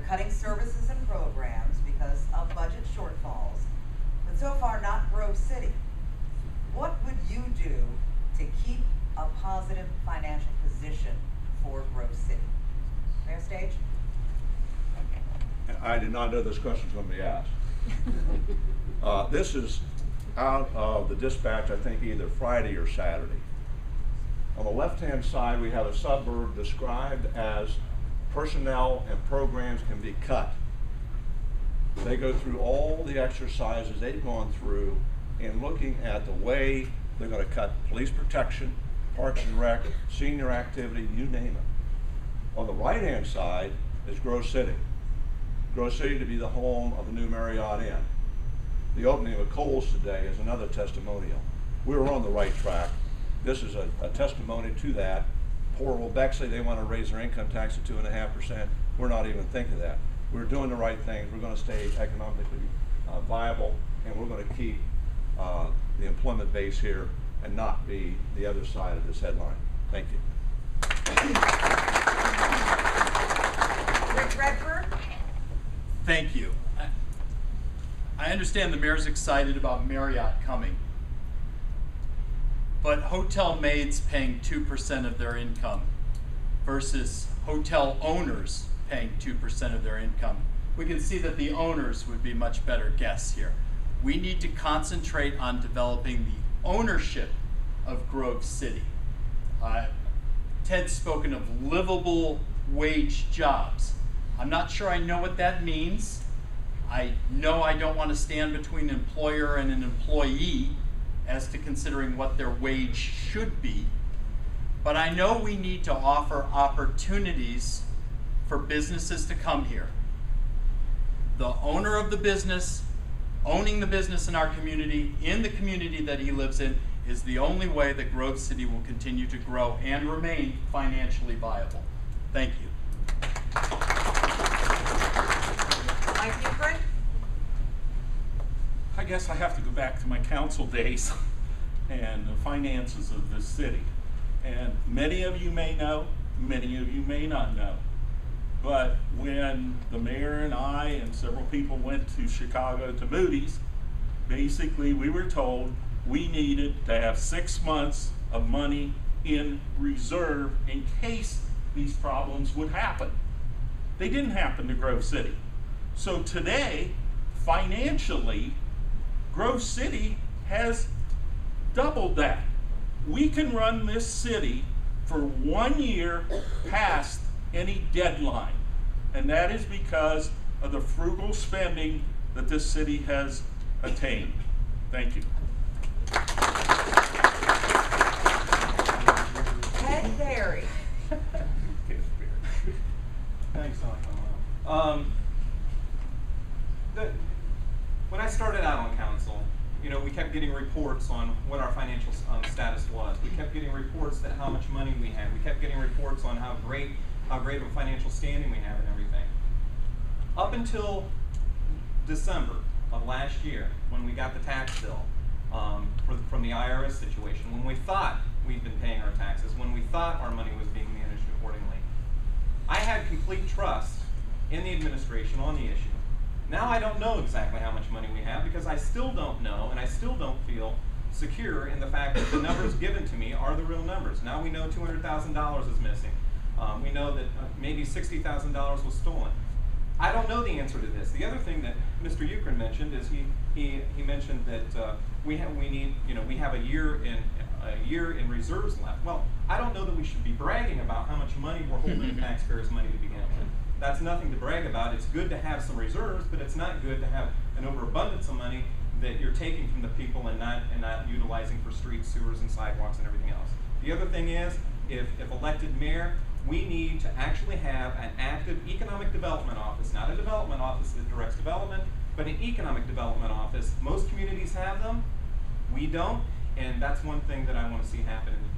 cutting services and programs because of budget shortfalls, but so far not Grove City. What would you do to keep a positive financial position for Grove City? Mayor Stage? I did not know this question was going to be asked. This is out of the dispatch, I think either Friday or Saturday. On the left-hand side, we have a suburb described as personnel and programs can be cut. They go through all the exercises they've gone through in looking at the way they're going to cut police protection, parks and rec, senior activity, you name it. On the right-hand side is Grove City. Grove City to be the home of the new Marriott Inn. The opening of Kohl's today is another testimonial. We were on the right track. This is a testimony to that. Poor old Bexley, they want to raise their income tax to 2.5%. We're not even thinking that. We're doing the right things. We're going to stay economically viable, and we're going to keep the employment base here and not be the other side of this headline. Thank you. Rick Redford? Thank you. I understand the mayor's excited about Marriott coming, but hotel maids paying 2% of their income versus hotel owners paying 2% of their income, we can see that the owners would be much better guests here. We need to concentrate on developing the ownership of Grove City. Ted's spoken of livable wage jobs. I'm not sure I know what that means. I know I don't want to stand between an employer and an employee as to considering what their wage should be, but I know we need to offer opportunities for businesses to come here. The owner of the business, owning the business in our community, in the community that he lives in, is the only way that Grove City will continue to grow and remain financially viable. Thank you. Mike Euclid? I guess I have to go back to my council days and the finances of this city. And many of you may know, many of you may not know. But when the mayor and I and several people went to Chicago to Moody's, basically we were told we needed to have 6 months of money in reserve in case these problems would happen. They didn't happen to Grove City. So today, financially, Grove City has doubled that. We can run this city for 1 year past any deadline. And that is because of the frugal spending that this city has attained. Thank you. Ted Berry? Thanks, when I started out on council, you know, we kept getting reports on what our financial status was. We kept getting reports that how much money we had. We kept getting reports on how great of a financial standing we have and everything. Up until December of last year, when we got the tax bill from the IRS situation, when we thought we'd been paying our taxes, when we thought our money was being managed accordingly, I had complete trust in the administration on the issue. Now I don't know exactly how much money we have because I still don't know and I still don't feel secure in the fact that the numbers given to me are the real numbers. Now we know $200,000 is missing. We know that maybe $60,000 was stolen. I don't know the answer to this. The other thing that Mr. Euchrin mentioned is he mentioned that we have a year in reserves left. Well, I don't know that we should be bragging about how much money we're holding taxpayers' money to begin with. That's nothing to brag about. It's good to have some reserves, but it's not good to have an overabundance of money that you're taking from the people and not utilizing for streets, sewers, and sidewalks and everything else. The other thing is, if elected mayor, we need to actually have an active economic development office, not a development office that directs development, but an economic development office. Most communities have them. We don't, and that's one thing that I want to see happen in the